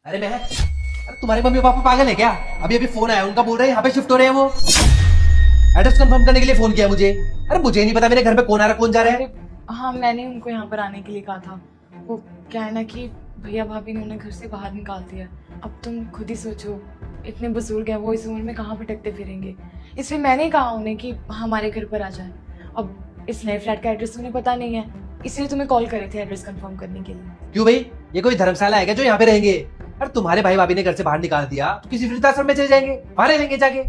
अरे तुम्हारे mummy papa पागल है क्या? अभी अभी फोन आया उनका, बोल रहे हैं यहाँ पे शिफ्ट हो रहे हैं वो। एड्रेस कंफर्म करने के लिए फोन किया मुझे। अरे मुझे नहीं पता मेरे घर पे कौन आ रहा है कौन जा रहा है। हाँ, मैंने उनको यहाँ पर आने के लिए कहा था। वो क्या है ना कि भैया भाभी ने उन्हें घर से बाहर निकाल दिया। अब तुम खुद ही सोचो, इतने बुजुर्ग हैं वो, इस उम्र में कहाँ भटकते फिरेंगे। इसलिए मैंने कहा उन्हें कि हमारे घर पर आ जाए। अब इस नए फ्लैट का एड्रेस उन्हें पता नहीं है, इसलिए तुम्हें कॉल करे थे एड्रेस कंफर्म करने के लिए। क्यों भाई, ये कोई धर्मशाला है क्या जो यहाँ पे रहेंगे? अरे तुम्हारे भाई भाभी ने घर से बाहर निकाल दिया तो किसी वृद्धाश्रम में चले जाएंगे, वहां रहेंगे जाके।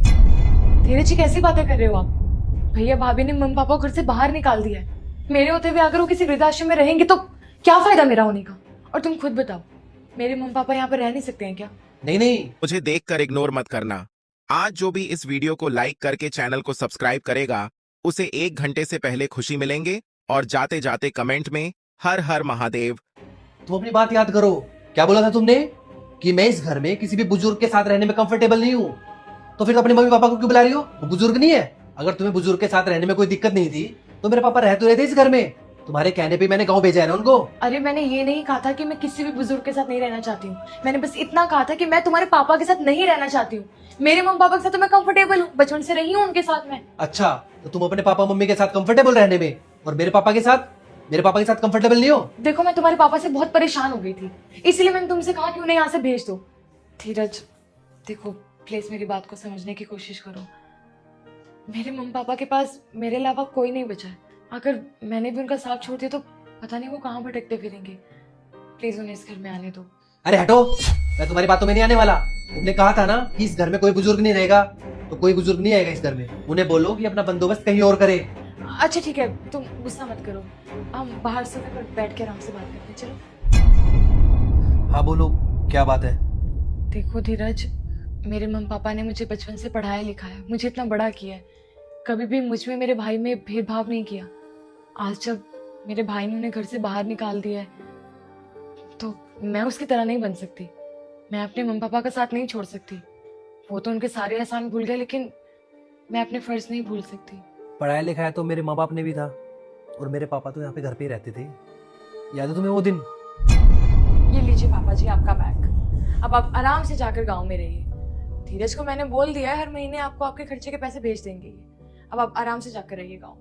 धीरज जी, कैसी बातें कर रहे हो आप? भैया भाभी ने मम्मी पापा को घर से बाहर निकाल दिया है। मेरे होते हुए अगर वो किसी वृद्धाश्रम में रहेंगे तो क्या फायदा मेरा होने का? और तुम खुद बताओ, मेरे मम्मी पापा यहाँ पर रह नहीं सकते हैं क्या? नहीं, मुझे देखकर इग्नोर मत करना। आज जो भी इस वीडियो को लाइक करके चैनल को सब्सक्राइब करेगा उसे 1 घंटे से पहले खुशी मिलेंगे, और जाते जाते कमेंट में हर हर महादेव। तुम अपनी बात याद करो। क्या बोला था तुमने? कि मैं इस घर में किसी भी बुजुर्ग के साथ रहने में कंफर्टेबल नहीं हूँ। तो फिर अपने मम्मी पापा को क्यों बुला रही हो? वो बुजुर्ग नहीं है? अगर तुम्हें बुजुर्ग के साथ रहने में कोई दिक्कत नहीं थी तो मेरे पापा रह तो रहे थे इस घर में। तुम्हारे कहने पे मैंने गाँव भेजा है ना उनको। अरे मैंने ये नहीं कहा था कि मैं किसी भी बुजुर्ग के साथ नहीं रहना चाहती हूँ। मैंने बस इतना कहा था कि मैं तुम्हारे पापा के साथ नहीं रहना चाहती हूँ। मेरे मम्मी पापा के साथ तो मैं कंफर्टेबल हूँ, बचपन से रही हूँ उनके साथ में। अच्छा, तो तुम अपने पापा मम्मी के साथ कंफर्टेबल रहने में, और मेरे पापा के साथ कंफर्टेबल नहीं हो? देखो, मैं तुम्हारे पापा से बहुत परेशान हो गई थी, इसलिए मैंने तुमसे कहा कि उन्हें यहाँ से भेज दो। धीरज, देखो प्लीज मेरी बात को समझने की कोशिश करो। मेरे मम्मी पापा के पास मेरे अलावा कोई नहीं बचा है। अगर मैंने भी उनका साथ छोड़ दिया तो पता नहीं वो कहाँ भटकते फिरेंगे। प्लीज उन्हें इस घर में आने दो। अरे हटो, मैं तुम्हारी बातों में नहीं आने वाला। तुमने कहा था ना कि इस घर में कोई बुजुर्ग नहीं रहेगा, तो कोई बुजुर्ग नहीं आएगा इस घर में। उन्हें बोलो कि अपना बंदोबस्त कहीं और करे। अच्छा ठीक है, तुम गुस्सा मत करो, हम बाहर सोफे पर बैठ के आराम से बात करते हैं, चलो। हाँ बोलो, क्या बात है? देखो धीरज, मेरे मम्मी पापा ने मुझे बचपन से पढ़ाया लिखाया, मुझे इतना बड़ा किया है। कभी भी मुझ में मेरे भाई में भेदभाव नहीं किया। आज जब मेरे भाई ने उन्हें घर से बाहर निकाल दिया है तो मैं उसकी तरह नहीं बन सकती। मैं अपने मम्मी पापा का साथ नहीं छोड़ सकती। वो तो उनके सारे एहसान भूल गए, लेकिन मैं अपने फर्ज नहीं भूल सकती। पढ़ाया लिखाया तो मेरे माँ बाप ने भी था, और मेरे पापा तो यहाँ पे घर पे ही रहते थे। याद है तुम्हें वो दिन? ये लीजिए पापा जी आपका बैग। अब आप आराम से जाकर गांव में रहिए। धीरज को मैंने बोल दिया है हर महीने आपको आपके खर्चे के पैसे भेज देंगे ये। अब आप आराम से जाकर रहिए गांव।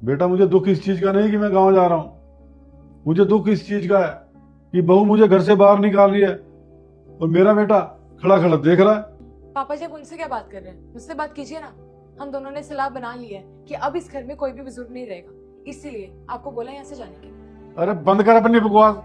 बेटा, मुझे दुख इस चीज का नहीं कि मैं गांव जा रहा हूँ। मुझे दुख इस चीज का है कि बहू मुझे घर से बाहर निकाल रही है और मेरा बेटा खड़ा खड़ा देख रहा है। पापा जी आप उनसे क्या बात कर रहे हैं? मुझसे बात कीजिए ना। हम दोनों ने सलाह बना ली है कि अब इस घर में कोई भी बुजुर्ग नहीं रहेगा, इसीलिए आपको बोला यहाँ से जाने के लिए। अरे बंद कर अपनी बकवास।